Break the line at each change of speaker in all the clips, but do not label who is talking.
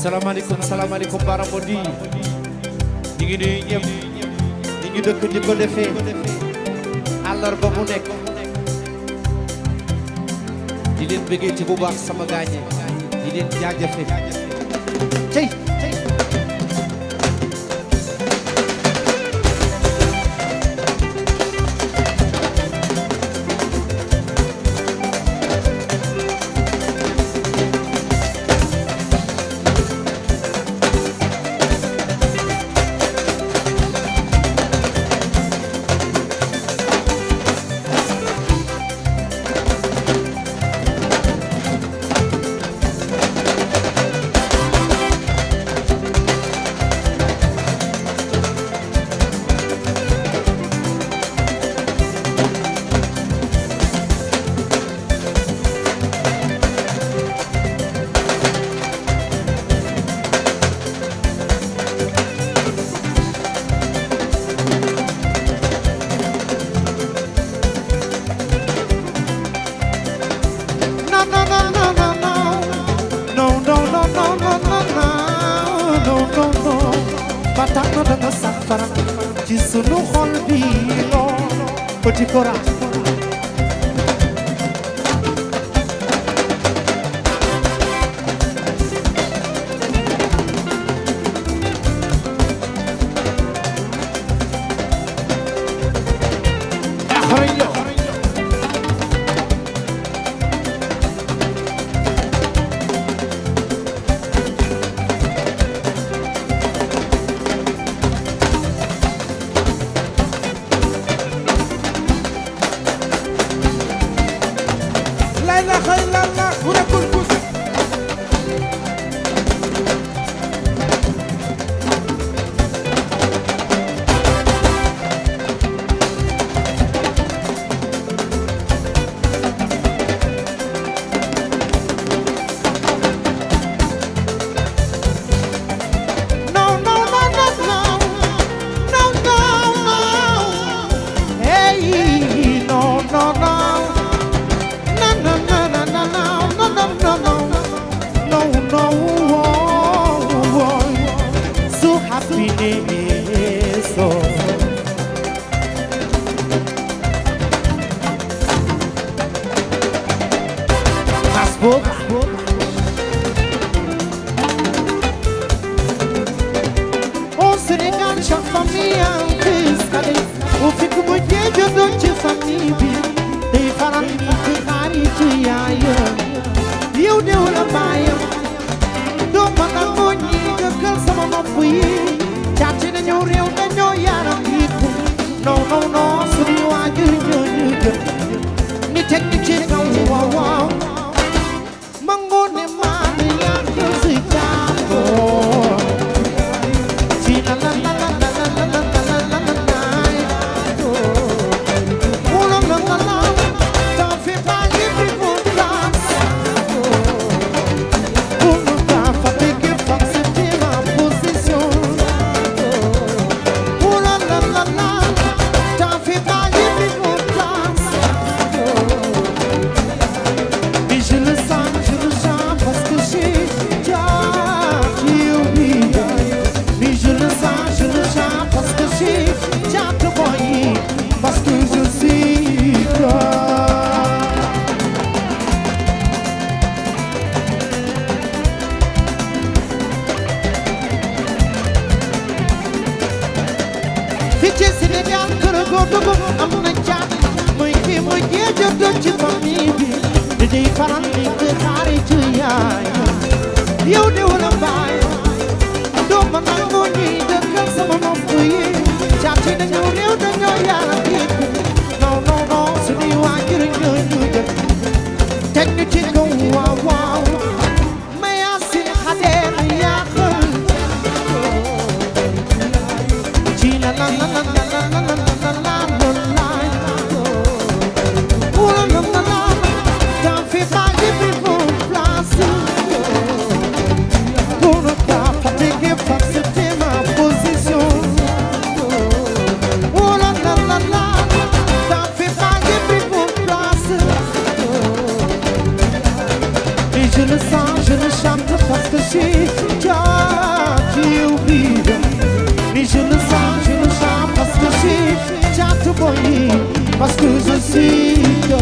salaamaaleykum Baramodi ñu ngi nuyu ñëpp ñi ngi dëkk di ko defee àllarba mu nekk di leen bëggee ci bu baax sama gaañe di leen jaajëfe cey ci sunu xol bi loo petit courage
la la la
je le sens, je le chante parce que c'est toi qui oublie. Mais je le sens, je le chante parce que c'est toi tout boy, parce que je suis toi.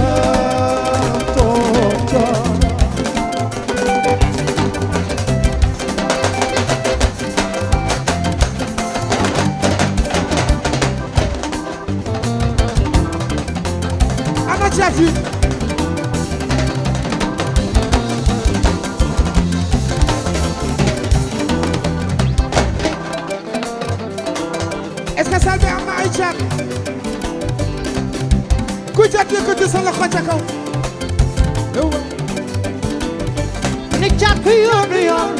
Est-ce que ça le fait à Marie-Chan? Écoutez ça, le croix kaw.
Ni chat ku yoonu yoon.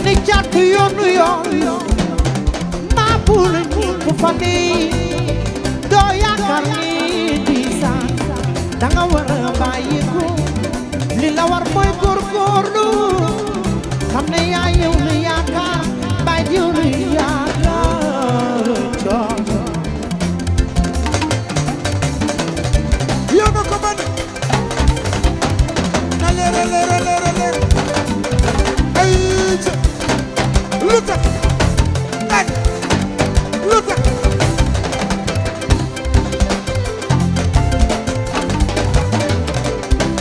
Ni chat ku yoonu yoon. Maa bul ñi ku fa ni doo yaakaar ni di sa danga war a bàyyi ko li la war mooy góorgóorlu xam ne yaa yow lu yaakaar bàyyi yow lu yaakaar coono.
Yow nga ko man na leer ay lu tax ay lu tax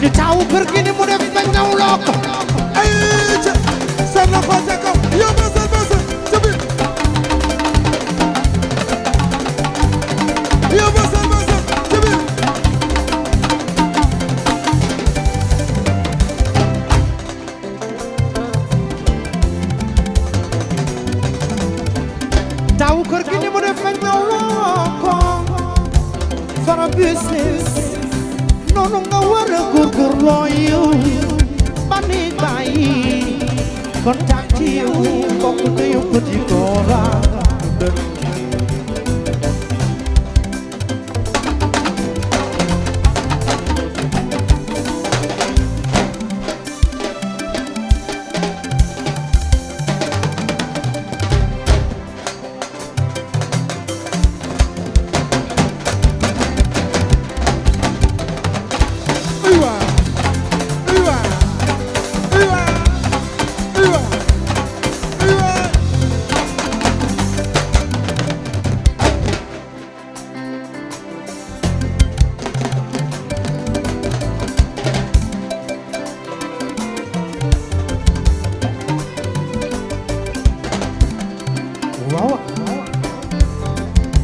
ni taawu kër gi ni mu def ba ñawloo ko
ay sa loxo ca kaw yow ba sa ca biir yow ba sa ca biir
taawu kër gi ni mu def ba ñawloo ko for a business noonu nga war a góorgóorloo yow ba ni bàyyi kontaan ci yow bokk na yow petit Kora.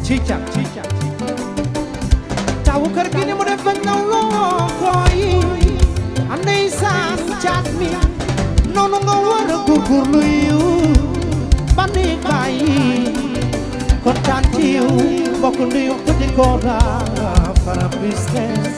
Chicha tawu kër gi ni mu def ba ñawloo ko yi andey saan caat mi noonu nga war a góorgóorlu yu ba ni bàyyi kontaan ci yow bokk nuyu petit Kora fara business.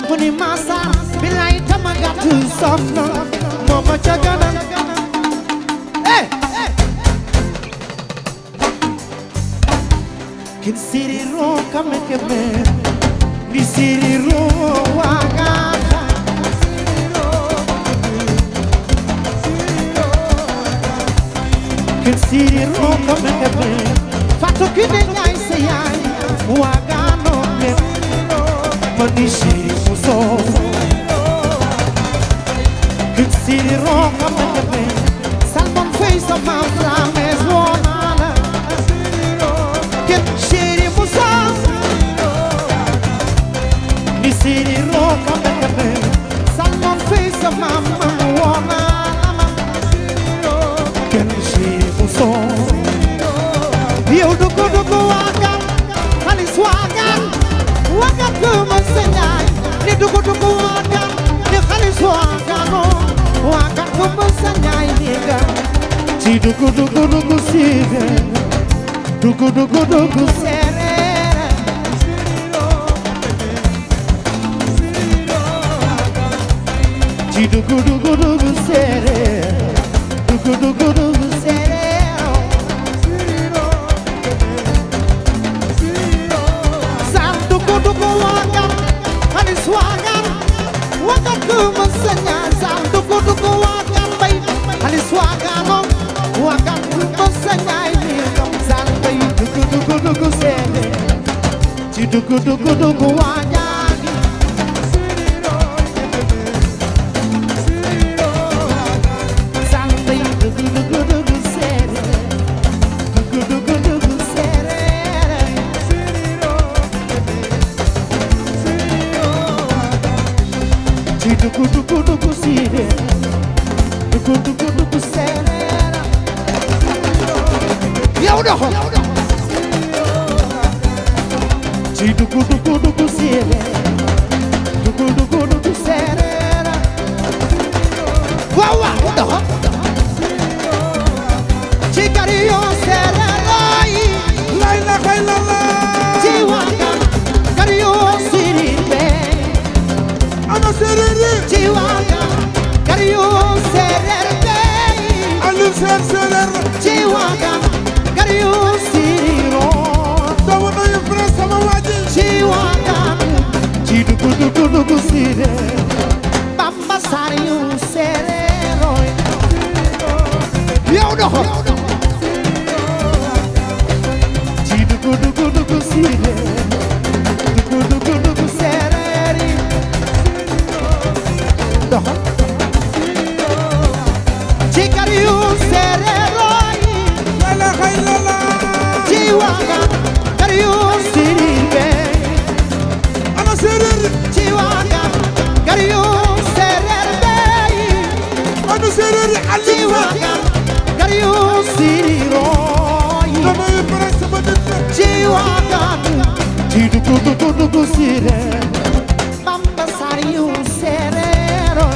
Muni masa bilay tamagatu sofna mama chagana hey kin siriro kamekebe ni siriro waga kin siriro kamekebe fato kine nyai seyai waga no mani siri muso kin siriro kamekebe salmon face of my flames wonana kin siri muso ni siriro kamekebe salmon face of my wonana kin siri muso yo dugo waka dugu dugu dugu sire dugu dugu dugu serere ci dugu dugu dugu serere dugu dugu dugu serere san dugu dugu wagan halis wagan wagan kumasanya san dugu dugu wagan bay halis wagano wagan kumasanya ini san bay dugu dugu dugu serere ci dugu dugu dugu wagan dugu dugu dugu sire dugu dugu dugu serera yow doxo ci dugu dugu dugu sire dugu dugu dugu serera waaw waaw doxo ci kariyo serera yi
lay la xay la la
ci waka kariyo siribe
ana serere
Chihuahua, Kariyo serere
alu serere
Chihuahua, Kariyo siriro
dama noy frère sama waji
Chihuahua, Chidugu dugu dugu sire Bamba sariyo serero Yow doxo Chidugu dugu dugu sire Dugu dugu dugu serere doxo ci kariyo serero yi
la xay la la
ci waga kariyo siribe
ana serere
ci waga kariyo serere yi
ana serere alu
ci waga kariyo siriro yi
dama noy frère sama nit
ci waga ci dugu dugu dugu sire Bamba sariyo serero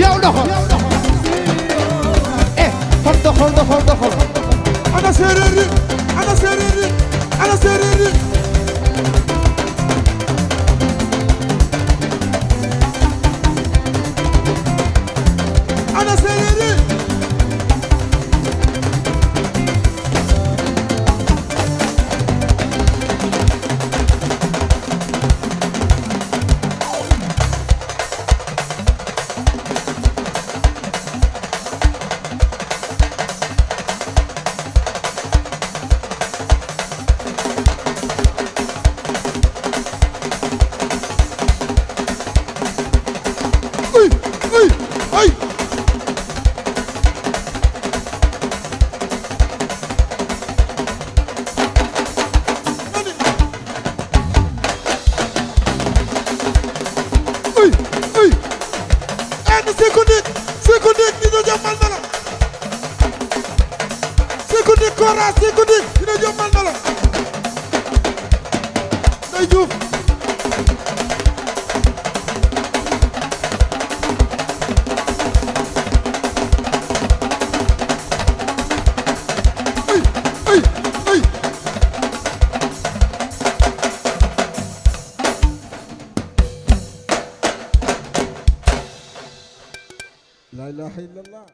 yow doxo kon doxal doxal doxal
ana serere ana serere ana serere ana serere ay seconde dina jàmmal na la seconde kora seconde dina jàmmal na la day juuf la ilaha illallah